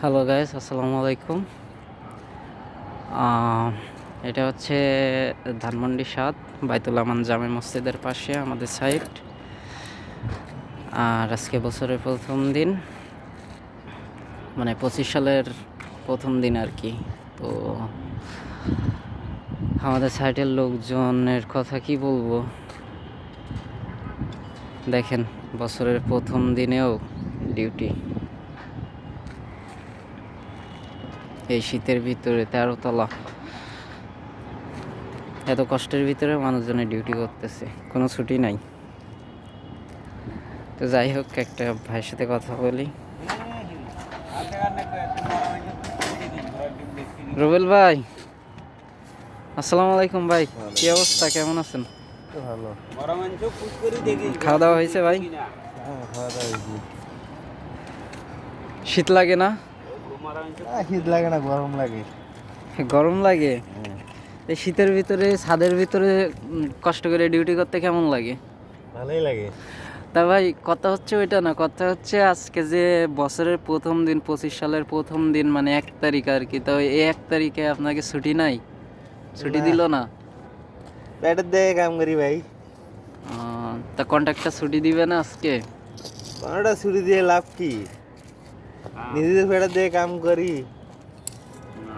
Hello guys, আসসালামু আলাইকুম। এটা হচ্ছে ধানমন্ডি ৭ বাইতুল আমান জামে মসজিদের পাশে আমাদের সাইট। আর আজকে বছরের প্রথম দিন, মানে ২৫ সালের প্রথম দিন আর কি। তো আমাদের সাইটের লোকজনের কথা কি বলবো, দেখেন বছরের প্রথম দিনেও ডিউটি। এই শীতের ভিতরে ১৩ তলা, এত কষ্টের ভিতরে মানুষজনের ডিউটি করতেছে, কোনো ছুটি নাই। তো যাই হোক, একটা ভাইয়ের সাথে কথা বলি। রুবেল ভাই, আসসালামু আলাইকুম ভাই, কি অবস্থা, কেমন আছেন? ভালো। খাওয়া দাওয়া হয়েছে ভাই? হ্যাঁ, খাওয়া দাওয়া হয়েছে। শীত লাগে না? শীত লাগে না, গরম লাগে। গরম লাগে? হ্যাঁ, এই শীতের ভিতরে ছাদের ভিতরে কষ্ট করে ডিউটি করতে কেমন লাগে? ভালোই লাগে। তা ভাই, কথা হচ্ছে ওইটা না, কথা হচ্ছে আজকে যে বছরের প্রথম দিন, ২৫ সালের প্রথম দিন, মানে ১ তারিখ আর কি। তো এই ১ তারিখে আপনাকে ছুটি নাই? ছুটি না। দিল না? পেটের দিয়ে কাম করি ভাই। তা কন্ট্রাক্টর ছুটি দিবে না আজকে? কোনোটা ছুটি দিয়ে লাভ কি? নিজেদের পেটের দিয়ে কাম করি।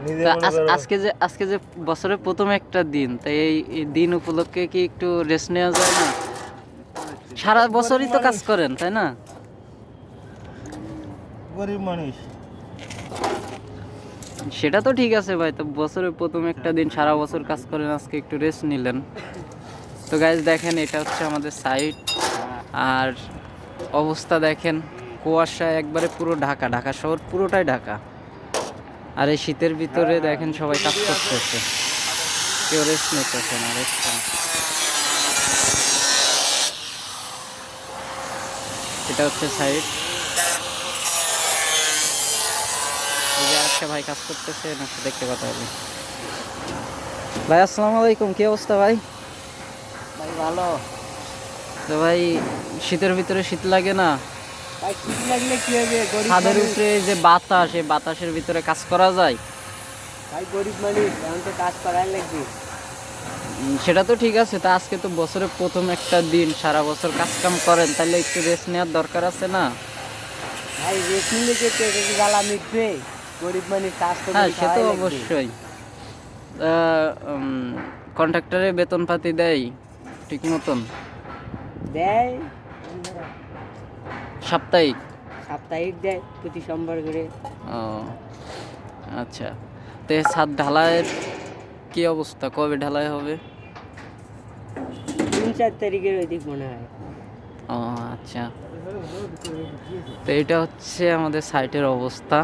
নিজে তা মনে করো। আজকে যে বছরের প্রথম একটা দিন, তাই এই দিন উপলক্ষে কি একটু রেস্ট নেওয়া যায় না? সারা বছরই তো কাজ করেন, তাই না? গরিব মানুষ। সেটা তো ঠিক আছে ভাই, তো বছরের প্রথম একটা দিন, সারা বছর কাজ করেন, আজকে একটু রেস্ট নিলেন। তো গাইজ দেখেন, এটা হচ্ছে আমাদের সাইট। আর অবস্থা দেখেন, কুয়াশা একবারে পুরো ঢাকা, ঢাকা শহর পুরোটাই ঢাকা। আর এই শীতের ভিতরে দেখেন সবাই কাজ করতেছে, কেউ রেস্ট নিতেছে না, রেস্ট না। এটা হচ্ছে সাইট। এই যে আরেকটা ভাই কাজ করতেছে, এনার সাথে দেখতে কথা বলি। ভাই আসসালামু আলাইকুম, কি অবস্থা ভাই? ভাই ভালো। তো ভাই, শীতের ভিতরে শীত লাগে না? ভাই শীত লাগলে কি হবে? গরিব ছাদের মানুষ। উপরে যে বাতাস, এই বাতাসের ভিতরে কাজ করা যায়? ভাই গরিব মানুষ, এখন তো কাজ করাই লাগবে। সেটা তো ঠিক আছে, তা আজকে তো বছরের প্রথম একটা দিন, সারা বছর কাজ কাম করেন, তাহলে একটু রেস্ট নেওয়ার দরকার আছে না? ভাই রেশন নিতে জ্বালা মিটবে। গরিব মানুষ কাজ তো হ্যাঁ, করে সে তো খাওয়াই লাগবে। অবশ্যই। কন্ট্রাক্টরে বেতন পাতি দেয় ঠিক মতন? দেয়, সাপ্তাহিক? সাপ্তাহিক দেয় প্রতি সোমবার করে। ও আচ্ছা। তো এই ছাদ ঢালাইয়ের কি অবস্থা, কবে ঢালাই হবে? ৩-৪ তারিখের ওইদিক মনে হয়। ও আচ্ছা। তো এটা হচ্ছে আমাদের সাইটের অবস্থা।